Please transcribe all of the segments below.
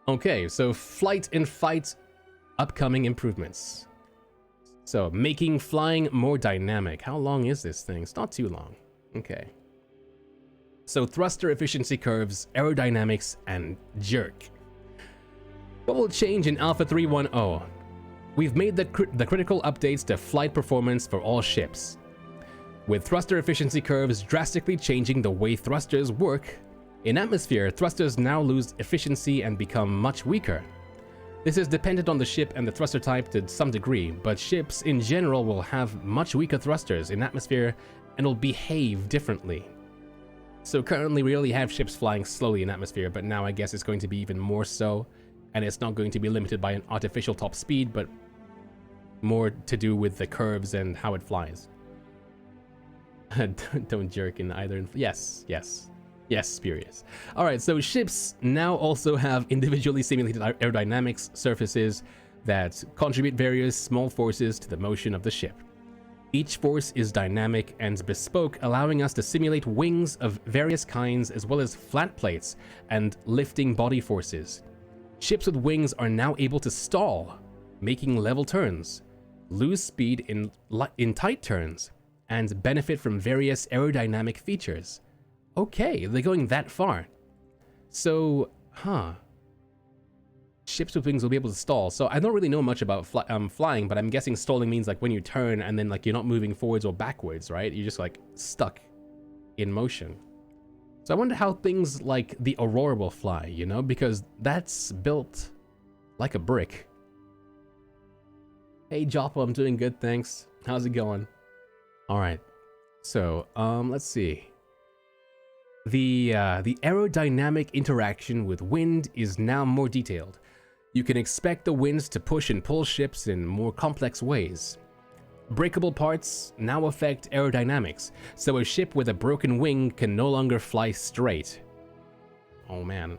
Okay, so flight and fight, upcoming improvements. So, making flying more dynamic. How long is this thing? It's not too long. Okay. So, thruster efficiency curves, aerodynamics, and jerk. What will change in Alpha 3.10? We've made the critical updates to flight performance for all ships, with thruster efficiency curves drastically changing the way thrusters work. In atmosphere, thrusters now lose efficiency and become much weaker. This is dependent on the ship and the thruster type to some degree, but ships in general will have much weaker thrusters in atmosphere and will behave differently. So currently we only have ships flying slowly in atmosphere, but now I guess it's going to be even more so, and it's not going to be limited by an artificial top speed, but more to do with the curves and how it flies. Don't jerk in either. Yes, Spurious. Alright, so ships now also have individually simulated aerodynamics surfaces that contribute various small forces to the motion of the ship. Each force is dynamic and bespoke, allowing us to simulate wings of various kinds as well as flat plates and lifting body forces. Ships with wings are now able to stall, making level turns, lose speed in tight turns, and benefit from various aerodynamic features. Okay, they're going that far. So, ships with wings will be able to stall. So I don't really know much about flying, but I'm guessing stalling means like when you turn and then like you're not moving forwards or backwards, right? You're just like stuck in motion. So I wonder how things like the Aurora will fly, you know, because that's built like a brick. Hey Joppo, I'm doing good, thanks. How's it going? All right, so let's see. The aerodynamic interaction with wind is now more detailed. You can expect the winds to push and pull ships in more complex ways. Breakable parts now affect aerodynamics, so a ship with a broken wing can no longer fly straight. Oh man,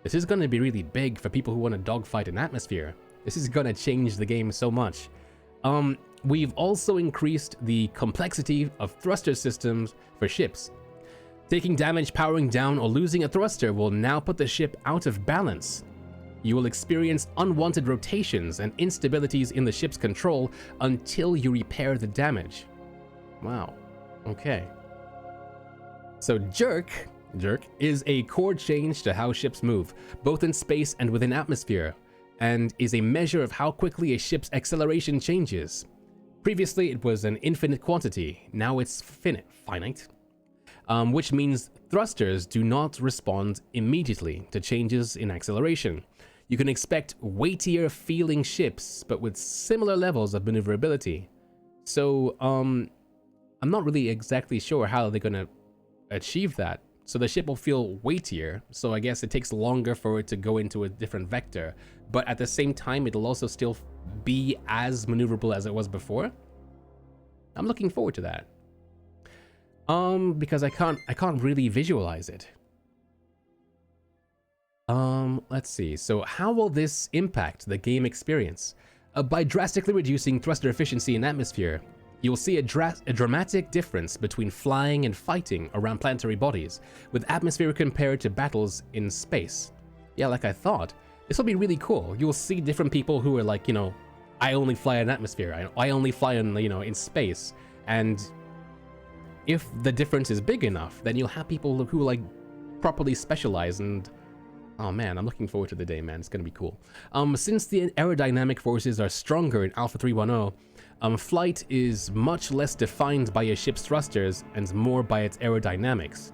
this is going to be really big for people who want to dogfight in atmosphere. This is going to change the game so much. We've also increased the complexity of thruster systems for ships. Taking damage, powering down, or losing a thruster will now put the ship out of balance. You will experience unwanted rotations and instabilities in the ship's control until you repair the damage. Wow. Okay. So jerk is a core change to how ships move, both in space and within atmosphere, and is a measure of how quickly a ship's acceleration changes. Previously, it was an infinite quantity. Now it's finite. Which means thrusters do not respond immediately to changes in acceleration. You can expect weightier feeling ships, but with similar levels of maneuverability. So, I'm not really exactly sure how they're gonna achieve that. So the ship will feel weightier, so I guess it takes longer for it to go into a different vector, but at the same time, it'll also still be as maneuverable as it was before. I'm looking forward to that. Because I can't really visualize it. Let's see. So how will this impact the game experience? By drastically reducing thruster efficiency in atmosphere, you'll see a dramatic difference between flying and fighting around planetary bodies, with atmosphere compared to battles in space. Yeah, like I thought. This will be really cool. You'll see different people who are like, you know, I only fly in atmosphere, I only fly in, you know, in space, and if the difference is big enough, then you'll have people who like properly specialize, and oh man, I'm looking forward to the day, man. It's gonna be cool. Since the aerodynamic forces are stronger in Alpha 3.10, flight is much less defined by a ship's thrusters and more by its aerodynamics.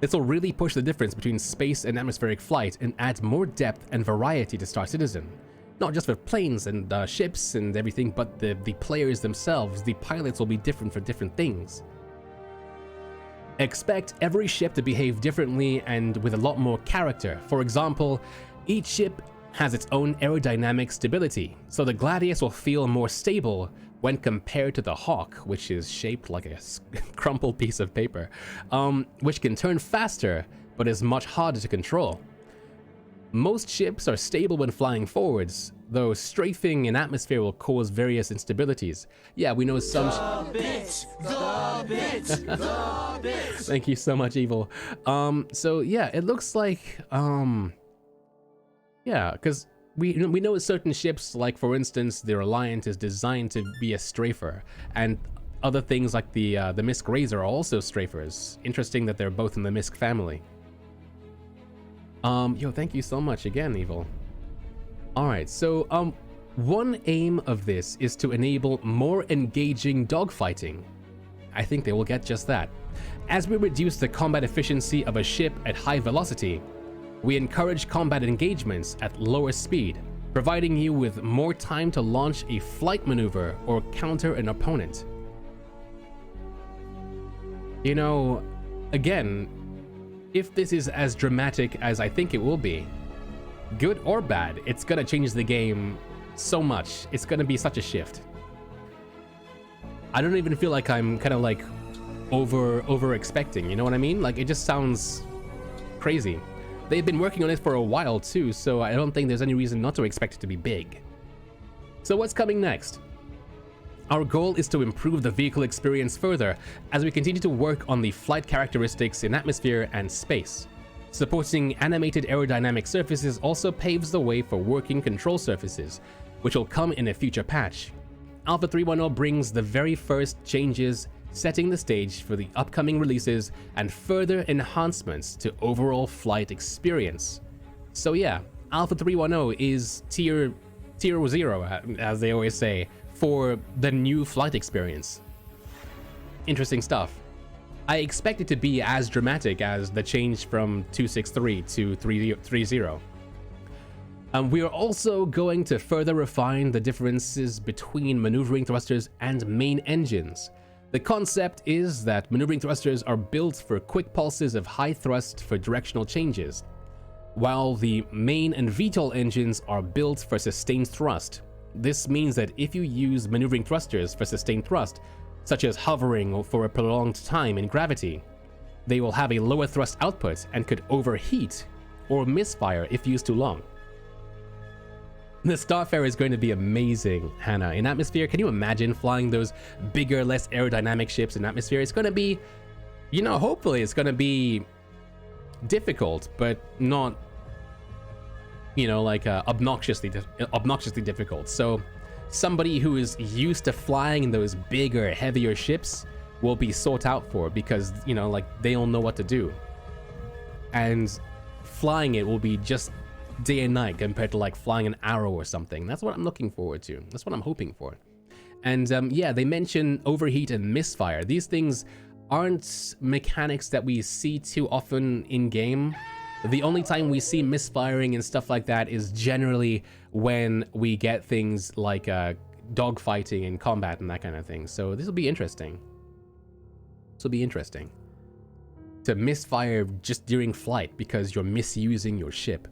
This will really push the difference between space and atmospheric flight and add more depth and variety to Star Citizen. Not just for planes and ships and everything, but the players themselves. The pilots will be different for different things. Expect every ship to behave differently and with a lot more character. For example, each ship has its own aerodynamic stability, so the Gladius will feel more stable when compared to the Hawk, which is shaped like a crumpled piece of paper, which can turn faster, but is much harder to control. Most ships are stable when flying forwards, though strafing in atmosphere will cause various instabilities. Yeah, we know some... The bit. Thank you so much, Evil. So yeah, it looks like, Yeah, because we know certain ships, like for instance, the Reliant is designed to be a strafer, and other things like the Misk Razor are also strafers. Interesting that they're both in the Misk family. Yo, thank you so much again, Evil. All right, so one aim of this is to enable more engaging dogfighting. I think they will get just that. As we reduce the combat efficiency of a ship at high velocity, we encourage combat engagements at lower speed, providing you with more time to launch a flight maneuver or counter an opponent. You know, again, if this is as dramatic as I think it will be, good or bad, it's gonna change the game so much. It's gonna be such a shift. I don't even feel like I'm kind of like over expecting, you know what I mean? Like, it just sounds crazy. They've been working on it for a while too, so I don't think there's any reason not to expect it to be big. So what's coming next? Our goal is to improve the vehicle experience further as we continue to work on the flight characteristics in atmosphere and space. Supporting animated aerodynamic surfaces also paves the way for working control surfaces, which will come in a future patch. Alpha 3.10 brings the very first changes, setting the stage for the upcoming releases and further enhancements to overall flight experience. So yeah, Alpha 3.10 is tier 0, as they always say, for the new flight experience. Interesting stuff. I expect it to be as dramatic as the change from 263 to 330. We are also going to further refine the differences between maneuvering thrusters and main engines. The concept is that maneuvering thrusters are built for quick pulses of high thrust for directional changes, while the main and VTOL engines are built for sustained thrust. This means that if you use maneuvering thrusters for sustained thrust, such as hovering for a prolonged time in gravity, they will have a lower thrust output and could overheat or misfire if used too long. The Starfarer is going to be amazing, Hannah. In atmosphere, can you imagine flying those bigger, less aerodynamic ships in atmosphere? It's going to be, you know, hopefully it's going to be difficult, but not, you know, like obnoxiously difficult. So somebody who is used to flying those bigger, heavier ships will be sought out for, because, you know, like, they don't know what to do. And flying it will be just day and night compared to like flying an Arrow or something. That's what I'm looking forward to. That's what I'm hoping for. And yeah, they mention overheat and misfire. These things aren't mechanics that we see too often in game. The only time we see misfiring and stuff like that is generally when we get things like dogfighting and combat and that kind of thing. So this will be interesting. This will be interesting. To misfire just during flight because you're misusing your ship.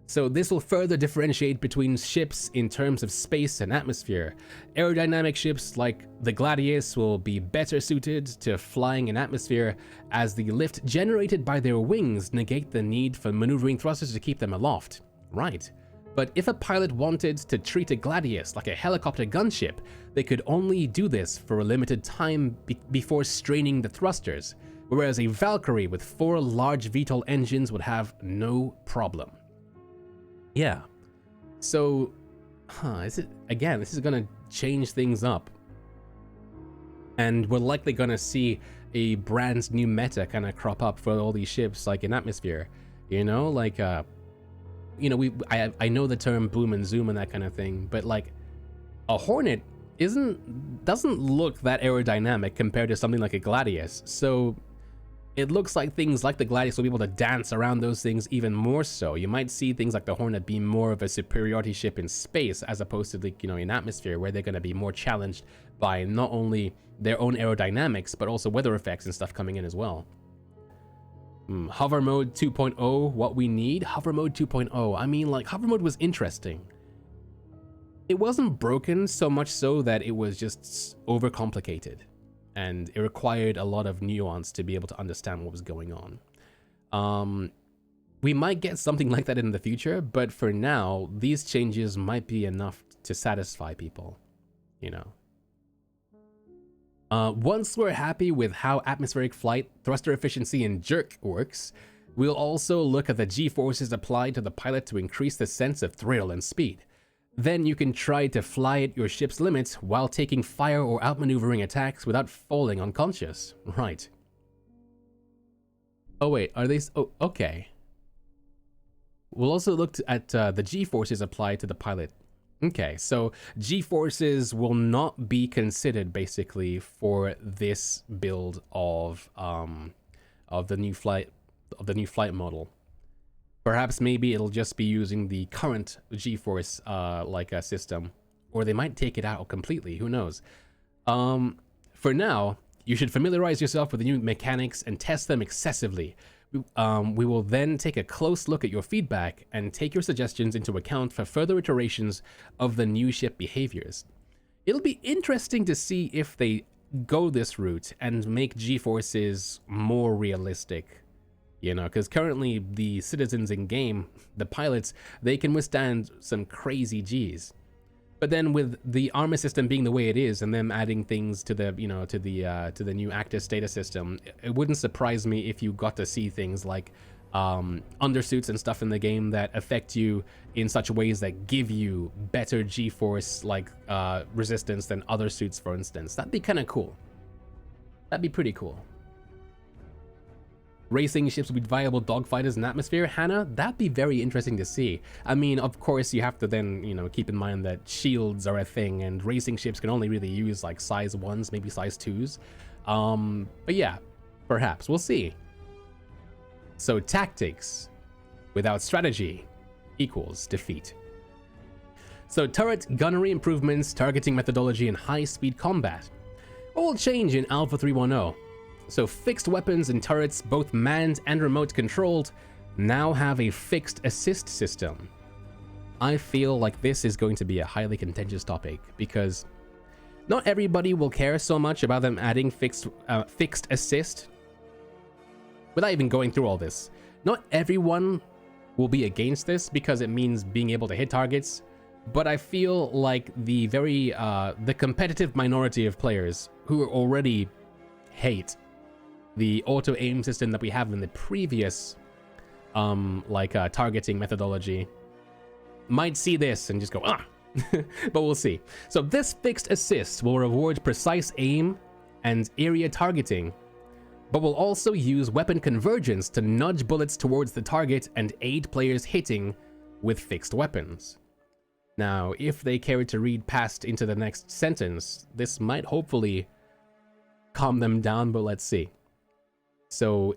So this will further differentiate between ships in terms of space and atmosphere. Aerodynamic ships like the Gladius will be better suited to flying in atmosphere, as the lift generated by their wings negate the need for maneuvering thrusters to keep them aloft. Right. But if a pilot wanted to treat a Gladius like a helicopter gunship, they could only do this for a limited time before straining the thrusters, whereas a Valkyrie with 4 large VTOL engines would have no problem. Yeah, so, this is gonna change things up. And we're likely gonna see a brand new meta kind of crop up for all these ships, like in atmosphere, you know, like, you know, I know the term boom and zoom and that kind of thing, but like, a Hornet doesn't look that aerodynamic compared to something like a Gladius, so it looks like things like the Gladius will be able to dance around those things even more so. You might see things like the Hornet be more of a superiority ship in space, as opposed to, like, you know, in atmosphere, where they're going to be more challenged by not only their own aerodynamics, but also weather effects and stuff coming in as well. Hover mode 2.0, what we need? Hover mode 2.0. I mean, like, hover mode was interesting. It wasn't broken so much so that it was just overcomplicated, and it required a lot of nuance to be able to understand what was going on. We might get something like that in the future, but for now, these changes might be enough to satisfy people, you know. Once we're happy with how atmospheric flight, thruster efficiency, and jerk works, We'll also look at the G-forces applied to the pilot to increase the sense of thrill and speed. Then you can try to fly at your ship's limits while taking fire or outmaneuvering attacks without falling unconscious. Right. Oh wait, are these... Oh, okay. We'll also look at the G-forces applied to the pilot. Okay, so G-forces will not be considered basically for this build of the new flight model. Perhaps maybe it'll just be using the current G-force system, or they might take it out completely. Who knows? For now, you should familiarize yourself with the new mechanics and test them excessively. We will then take a close look at your feedback and take your suggestions into account for further iterations of the new ship behaviors. It'll be interesting to see if they go this route and make G-forces more realistic. You know, because currently the citizens in game, the pilots, they can withstand some crazy Gs. But then with the armor system being the way it is, and them adding things to the, you know, to the new Actus data system, it wouldn't surprise me if you got to see things like undersuits and stuff in the game that affect you in such ways that give you better G-force resistance than other suits, for instance. That'd be kind of cool. That'd be pretty cool. Racing ships with viable dogfighters in atmosphere, Hannah, that'd be very interesting to see. I mean, of course, you have to then, you know, keep in mind that shields are a thing, and racing ships can only really use like size 1s, maybe size 2s. But yeah, perhaps, we'll see. So tactics without strategy equals defeat. So turret gunnery improvements, targeting methodology, and high-speed combat all change in Alpha 3.10. So fixed weapons and turrets, both manned and remote controlled, now have a fixed assist system. I feel like this is going to be a highly contentious topic because not everybody will care so much about them adding fixed assist. Without even going through all this, not everyone will be against this because it means being able to hit targets, but I feel like the competitive minority of players who already hate the auto aim system that we have in the previous targeting methodology might see this and just go, ah. But we'll see. So this fixed assist will reward precise aim and area targeting, but will also use weapon convergence to nudge bullets towards the target and aid players hitting with fixed weapons. Now, if they care to read past into the next sentence, this might hopefully calm them down, but let's see. So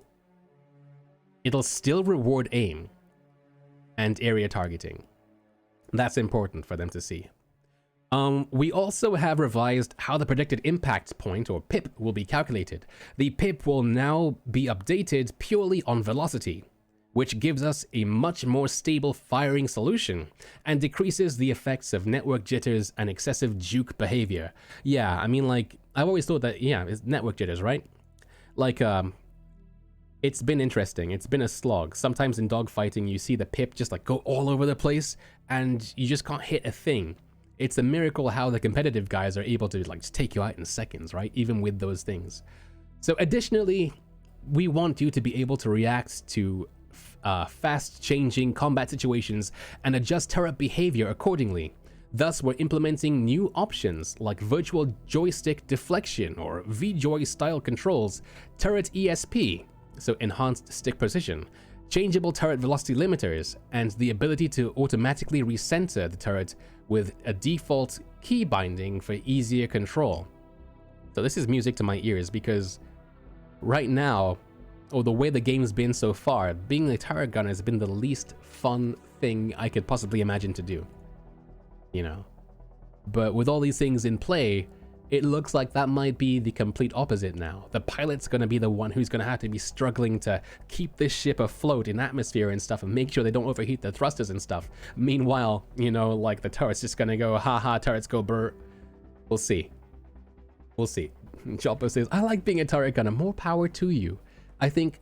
it'll still reward aim and area targeting. That's important for them to see. We also have revised how the predicted impact point, or PIP, will be calculated. The PIP will now be updated purely on velocity, which gives us a much more stable firing solution and decreases the effects of network jitters and excessive juke behavior. Yeah, I mean, like, I've always thought that, yeah, it's network jitters, right? Like, it's been interesting. It's been a slog. Sometimes in dogfighting, you see the pip just like go all over the place and you just can't hit a thing. It's a miracle how the competitive guys are able to like just take you out in seconds, right? Even with those things. So additionally, we want you to be able to react to fast changing combat situations and adjust turret behavior accordingly. Thus, we're implementing new options like virtual joystick deflection or V-Joy style controls, turret ESP, so enhanced stick precision, changeable turret velocity limiters, and the ability to automatically recenter the turret with a default key binding for easier control. So this is music to my ears because right now, or the way the game's been so far, being a turret gunner has been the least fun thing I could possibly imagine to do. You know? But with all these things in play, it looks like that might be the complete opposite now. The pilot's gonna be the one who's gonna have to be struggling to keep this ship afloat in atmosphere and stuff and make sure they don't overheat the thrusters and stuff. Meanwhile, you know, like the turret's just gonna go, haha, turrets go brr. We'll see. We'll see. Chopper says, I like being a turret gunner, more power to you. I think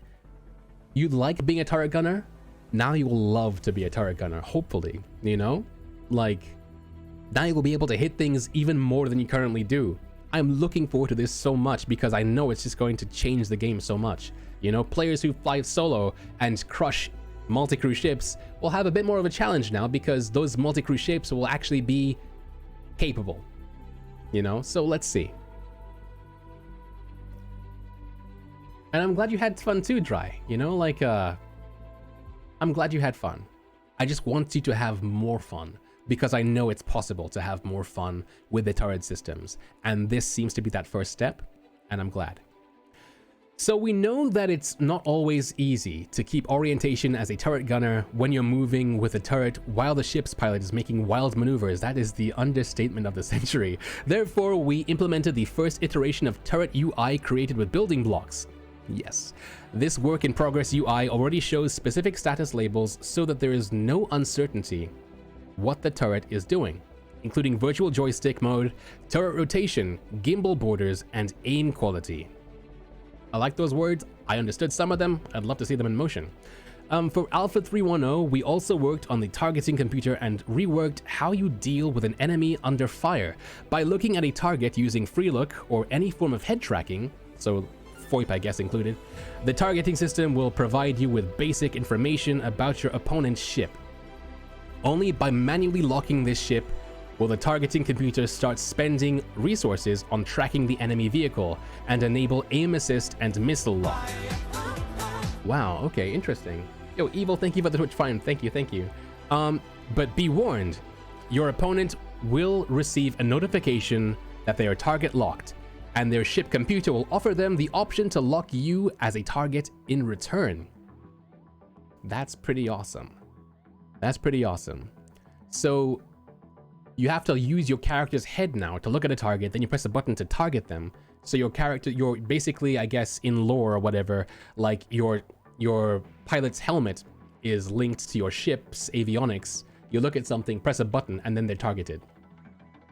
you'd like being a turret gunner, now you will love to be a turret gunner, hopefully, you know? Like, now you will be able to hit things even more than you currently do. I'm looking forward to this so much because I know it's just going to change the game so much. You know, players who fly solo and crush multi-crew ships will have a bit more of a challenge now because those multi-crew ships will actually be capable. You know, so let's see. And I'm glad you had fun too, Dry. You know, like, I'm glad you had fun. I just want you to have more fun because I know it's possible to have more fun with the turret systems. And this seems to be that first step, and I'm glad. So we know that it's not always easy to keep orientation as a turret gunner when you're moving with a turret while the ship's pilot is making wild maneuvers. That is the understatement of the century. Therefore, we implemented the first iteration of turret UI created with building blocks. Yes, this work in progress UI already shows specific status labels so that there is no uncertainty what the turret is doing, including virtual joystick mode, turret rotation, gimbal borders, and aim quality. I like those words. I understood some of them. I'd love to see them in motion. For Alpha 3.10, we also worked on the targeting computer and reworked how you deal with an enemy under fire. By looking at a target using free look or any form of head tracking, so FOIP I guess included, the targeting system will provide you with basic information about your opponent's ship. Only by manually locking this ship will the targeting computer start spending resources on tracking the enemy vehicle and enable aim assist and missile lock. Wow, okay, interesting. Yo, Evil, thank you for the Twitch Prime. Thank you. But be warned, your opponent will receive a notification that they are target locked, and their ship computer will offer them the option to lock you as a target in return. That's pretty awesome. So you have to use your character's head now to look at a target, then you press a button to target them. So your character, you're basically, I guess, in lore or whatever, like your pilot's helmet is linked to your ship's avionics. You look at something, press a button, and then they're targeted.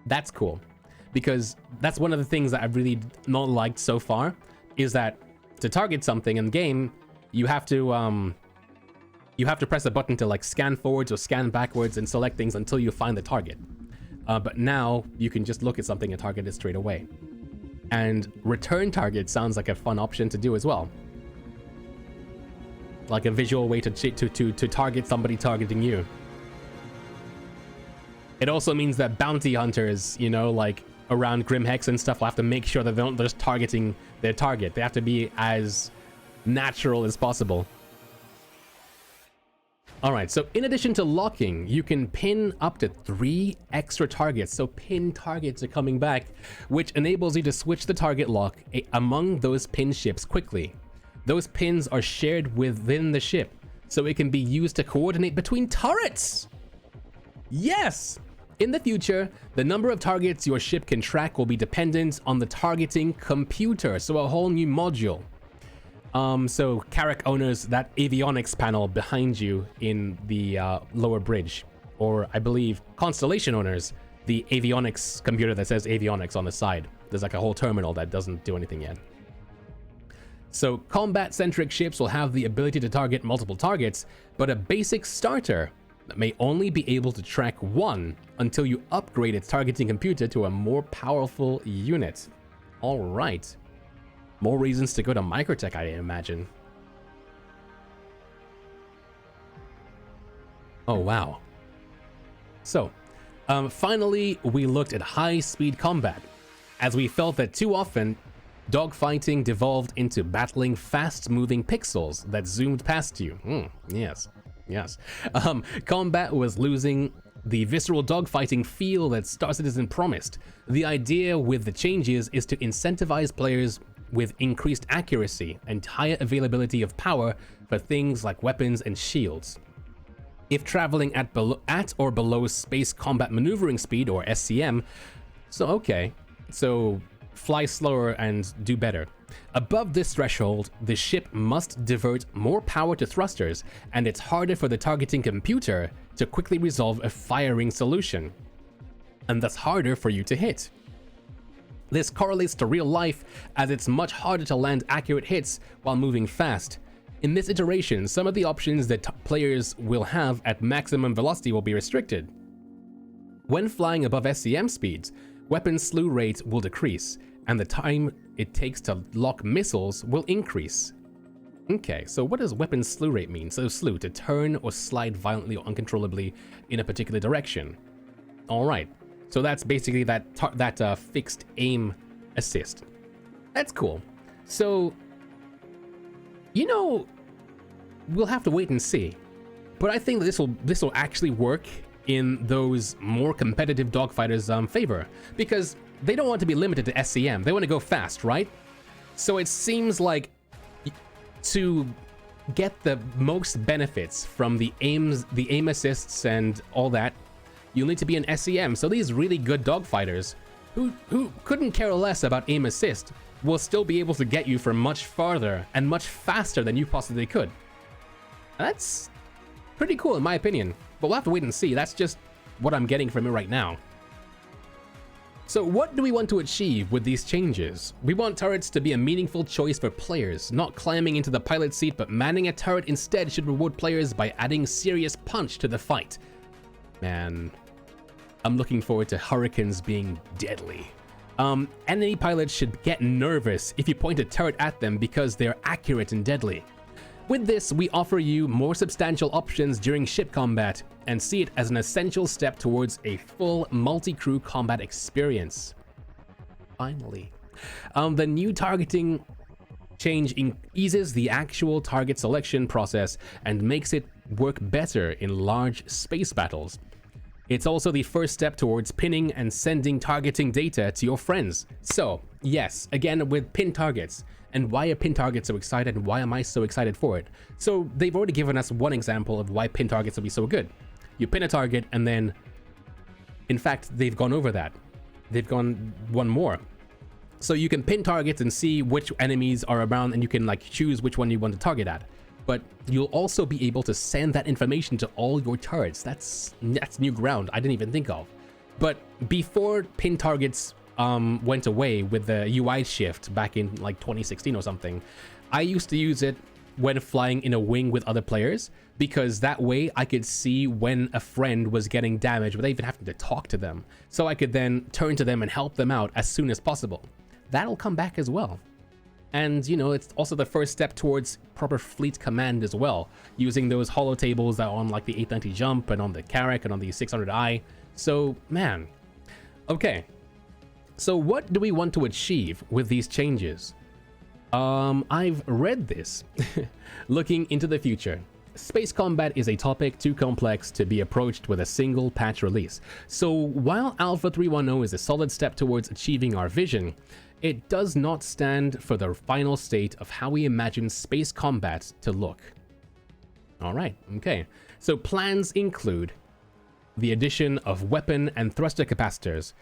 That's cool, because that's one of the things that I've really not liked so far, is that to target something in the game, you have to press a button to like scan forwards or scan backwards and select things until you find the target. But now you can just look at something and target it straight away. And return target sounds like a fun option to do as well. Like a visual way to target somebody targeting you. It also means that bounty hunters, you know, like around Grimhex and stuff, will have to make sure that they're not just targeting their target. They have to be as natural as possible. Alright, so in addition to locking, you can pin up to 3 extra targets. So pin targets are coming back, which enables you to switch the target lock among those pin ships quickly. Those pins are shared within the ship, so it can be used to coordinate between turrets! Yes! In the future, the number of targets your ship can track will be dependent on the targeting computer, so a whole new module. So Carrack owners, that avionics panel behind you in the lower bridge, or I believe Constellation owners, the avionics computer that says avionics on the side. There's like a whole terminal that doesn't do anything yet. So combat-centric ships will have the ability to target multiple targets, but a basic starter may only be able to track one until you upgrade its targeting computer to a more powerful unit. All right. More reasons to go to Microtech, I imagine. Oh, wow. So, finally, we looked at high-speed combat, as we felt that too often, dogfighting devolved into battling fast-moving pixels that zoomed past you. Yes. Combat was losing the visceral dogfighting feel that Star Citizen promised. The idea with the changes is to incentivize players with increased accuracy and higher availability of power for things like weapons and shields. If traveling at or below space combat maneuvering speed, or SCM, so fly slower and do better. Above this threshold, the ship must divert more power to thrusters, and it's harder for the targeting computer to quickly resolve a firing solution, and thus harder for you to hit. This correlates to real life, as it's much harder to land accurate hits while moving fast. In this iteration, some of the options that players will have at maximum velocity will be restricted. When flying above SCM speeds, weapon slew rate will decrease, and the time it takes to lock missiles will increase. Okay, so what does weapon slew rate mean? So slew, to turn or slide violently or uncontrollably in a particular direction. All right, so that's basically that fixed aim assist. That's cool. So, you know, we'll have to wait and see. But I think that this will actually work in those more competitive dogfighters' favor, because they don't want to be limited to SCM. They want to go fast, right? So it seems like to get the most benefits from the aim assists and all that, you'll need to be an SCM. So these really good dogfighters who couldn't care less about aim assist will still be able to get you from much farther and much faster than you possibly could. That's pretty cool in my opinion, but we'll have to wait and see. That's just what I'm getting from it right now. So what do we want to achieve with these changes? We want turrets to be a meaningful choice for players, not climbing into the pilot seat, but manning a turret instead should reward players by adding serious punch to the fight. Man, I'm looking forward to hurricanes being deadly. Enemy pilots should get nervous if you point a turret at them because they're accurate and deadly. With this, we offer you more substantial options during ship combat and see it as an essential step towards a full multi-crew combat experience. Finally. The new targeting change eases the actual target selection process and makes it work better in large space battles. It's also the first step towards pinning and sending targeting data to your friends. So, yes, again with pin targets. And why are pin targets so excited, and why am I so excited for it? So they've already given us one example of why pin targets will be so good. You pin a target and then, in fact, they've gone over that. They've gone one more. So you can pin targets and see which enemies are around, and you can like choose which one you want to target at. But you'll also be able to send that information to all your turrets. That's new ground I didn't even think of. But before pin targets went away with the UI shift back in like 2016 or something, I used to use it when flying in a wing with other players, because that way I could see when a friend was getting damaged without even having to talk to them. So I could then turn to them and help them out as soon as possible. That'll come back as well. And, you know, it's also the first step towards proper fleet command as well, using those holo tables that are on like the 890 jump and on the Carrack and on the 600i. So, man. Okay. So what do we want to achieve with these changes? I've read this. Looking into the future. Space combat is a topic too complex to be approached with a single patch release. So while Alpha 3.10 is a solid step towards achieving our vision, it does not stand for the final state of how we imagine space combat to look. Alright, okay. So plans include the addition of weapon and thruster capacitors,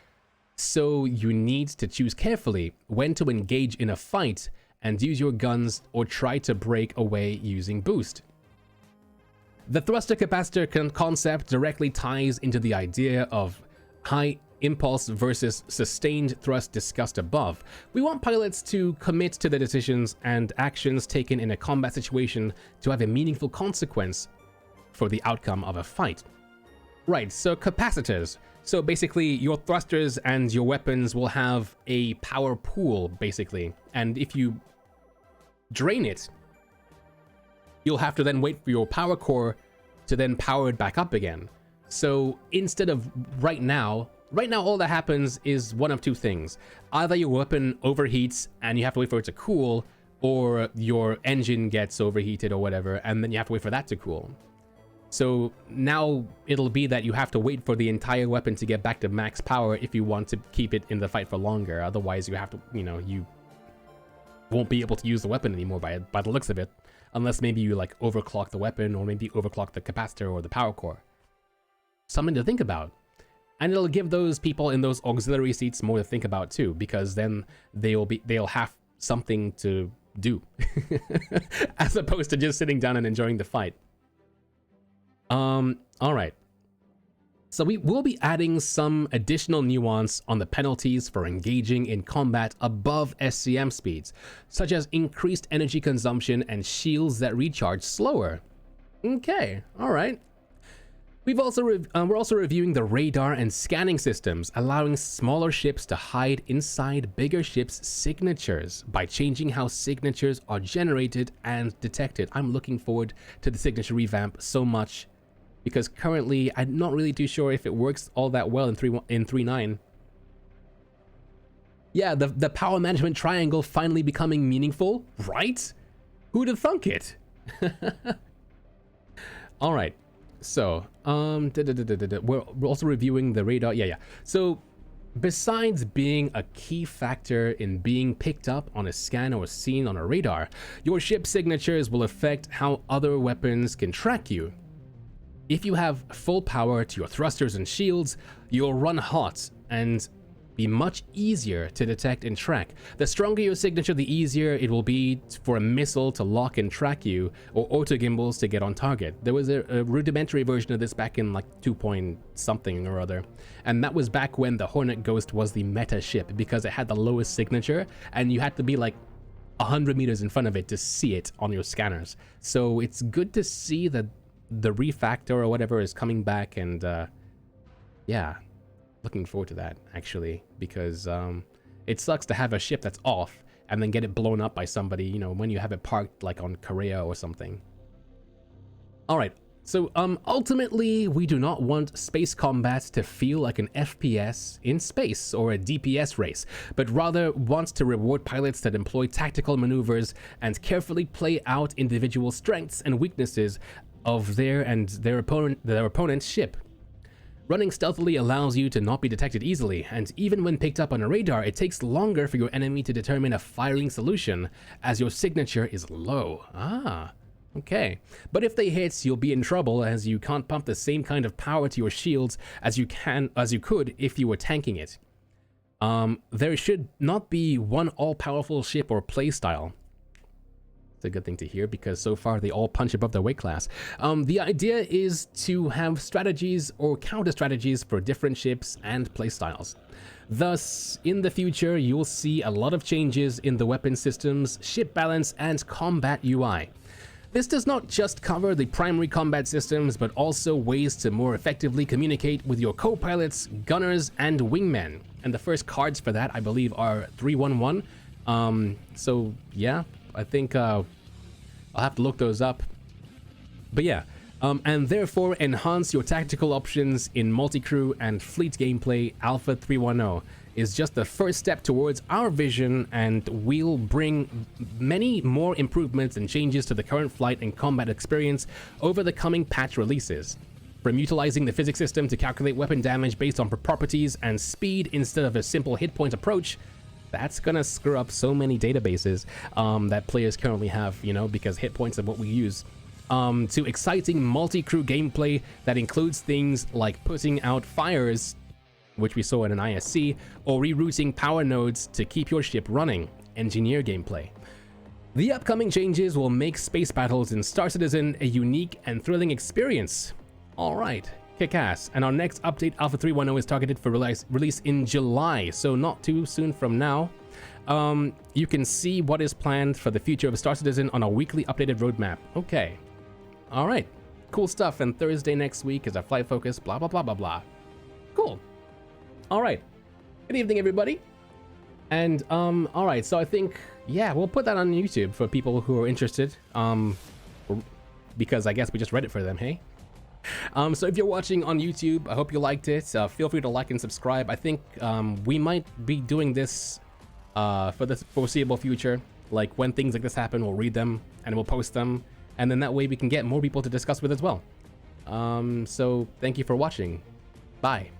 so you need to choose carefully when to engage in a fight and use your guns or try to break away using boost. The thruster capacitor concept directly ties into the idea of high impulse versus sustained thrust discussed above. We want pilots to commit to the decisions and actions taken in a combat situation to have a meaningful consequence for the outcome of a fight. Right, so capacitors. So basically your thrusters and your weapons will have a power pool, basically. And if you drain it, you'll have to then wait for your power core to then power it back up again. So instead of right now all that happens is one of two things. Either your weapon overheats and you have to wait for it to cool, or your engine gets overheated or whatever, and then you have to wait for that to cool. So now it'll be that you have to wait for the entire weapon to get back to max power if you want to keep it in the fight for longer. Otherwise you have to, you know, you won't be able to use the weapon anymore by the looks of it. Unless maybe you like overclock the weapon, or maybe overclock the capacitor or the power core. Something to think about. And it'll give those people in those auxiliary seats more to think about too, because then they'll have something to do as opposed to just sitting down and enjoying the fight. All right. So we will be adding some additional nuance on the penalties for engaging in combat above SCM speeds, such as increased energy consumption and shields that recharge slower. Okay, all right. We're also reviewing the radar and scanning systems, allowing smaller ships to hide inside bigger ships' signatures by changing how signatures are generated and detected. I'm looking forward to the signature revamp so much because currently I'm not really too sure if it works all that well in 3.9. Yeah, the power management triangle finally becoming meaningful, right? Who'd have thunk it? All right. So, we're also reviewing the radar. Yeah. So, besides being a key factor in being picked up on a scan or seen on a radar, your ship signatures will affect how other weapons can track you. If you have full power to your thrusters and shields, you'll run hot and be much easier to detect and track. The stronger your signature, the easier it will be for a missile to lock and track you, or auto gimbals to get on target. There was a rudimentary version of this back in like 2 point something or other, and that was back when the Hornet Ghost was the meta ship because it had the lowest signature and you had to be like 100 meters in front of it to see it on your scanners. So it's good to see that the refactor or whatever is coming back, and yeah, looking forward to that actually, because it sucks to have a ship that's off and then get it blown up by somebody, you know, when you have it parked like on Korea or something. All right, so ultimately we do not want space combat to feel like an FPS in space or a DPS race, but rather wants to reward pilots that employ tactical maneuvers and carefully play out individual strengths and weaknesses of their opponent's ship. Running stealthily allows you to not be detected easily, and even when picked up on a radar, it takes longer for your enemy to determine a firing solution, as your signature is low. Ah, okay. But if they hit, you'll be in trouble, as you can't pump the same kind of power to your shields as you could if you were tanking it. There should not be one all-powerful ship or playstyle. It's a good thing to hear, because so far they all punch above their weight class. The idea is to have strategies or counter strategies for different ships and playstyles. Thus, in the future, you'll see a lot of changes in the weapon systems, ship balance, and combat UI. This does not just cover the primary combat systems, but also ways to more effectively communicate with your co-pilots, gunners, and wingmen. And the first cards for that, I believe, are 311. So yeah, I think I'll have to look those up. But yeah, and therefore enhance your tactical options in multi-crew and fleet gameplay. Alpha 310 is just the first step towards our vision, and we'll bring many more improvements and changes to the current flight and combat experience over the coming patch releases. From utilizing the physics system to calculate weapon damage based on properties and speed instead of a simple hit point approach, that's gonna screw up so many databases that players currently have, you know, because hit points are what we use. To exciting multi-crew gameplay that includes things like putting out fires, which we saw in an ISC, or rerouting power nodes to keep your ship running, engineer gameplay. The upcoming changes will make space battles in Star Citizen a unique and thrilling experience. Alright, kick-ass. And our next update, Alpha 310, is targeted for release in July, so not too soon from now. You can see what is planned for the future of Star Citizen on a weekly updated roadmap. Okay. Alright, cool stuff. And Thursday next week is a flight focus, blah, blah, blah, blah, blah. Cool. Alright. Good evening, everybody. And, alright, so I think, yeah, we'll put that on YouTube for people who are interested. Because I guess we just read it for them, hey? So if you're watching on YouTube, I hope you liked it. Feel free to like and subscribe. I think we might be doing this for the foreseeable future. Like when things like this happen, we'll read them and we'll post them, and then that way we can get more people to discuss with as well. So thank you for watching. Bye.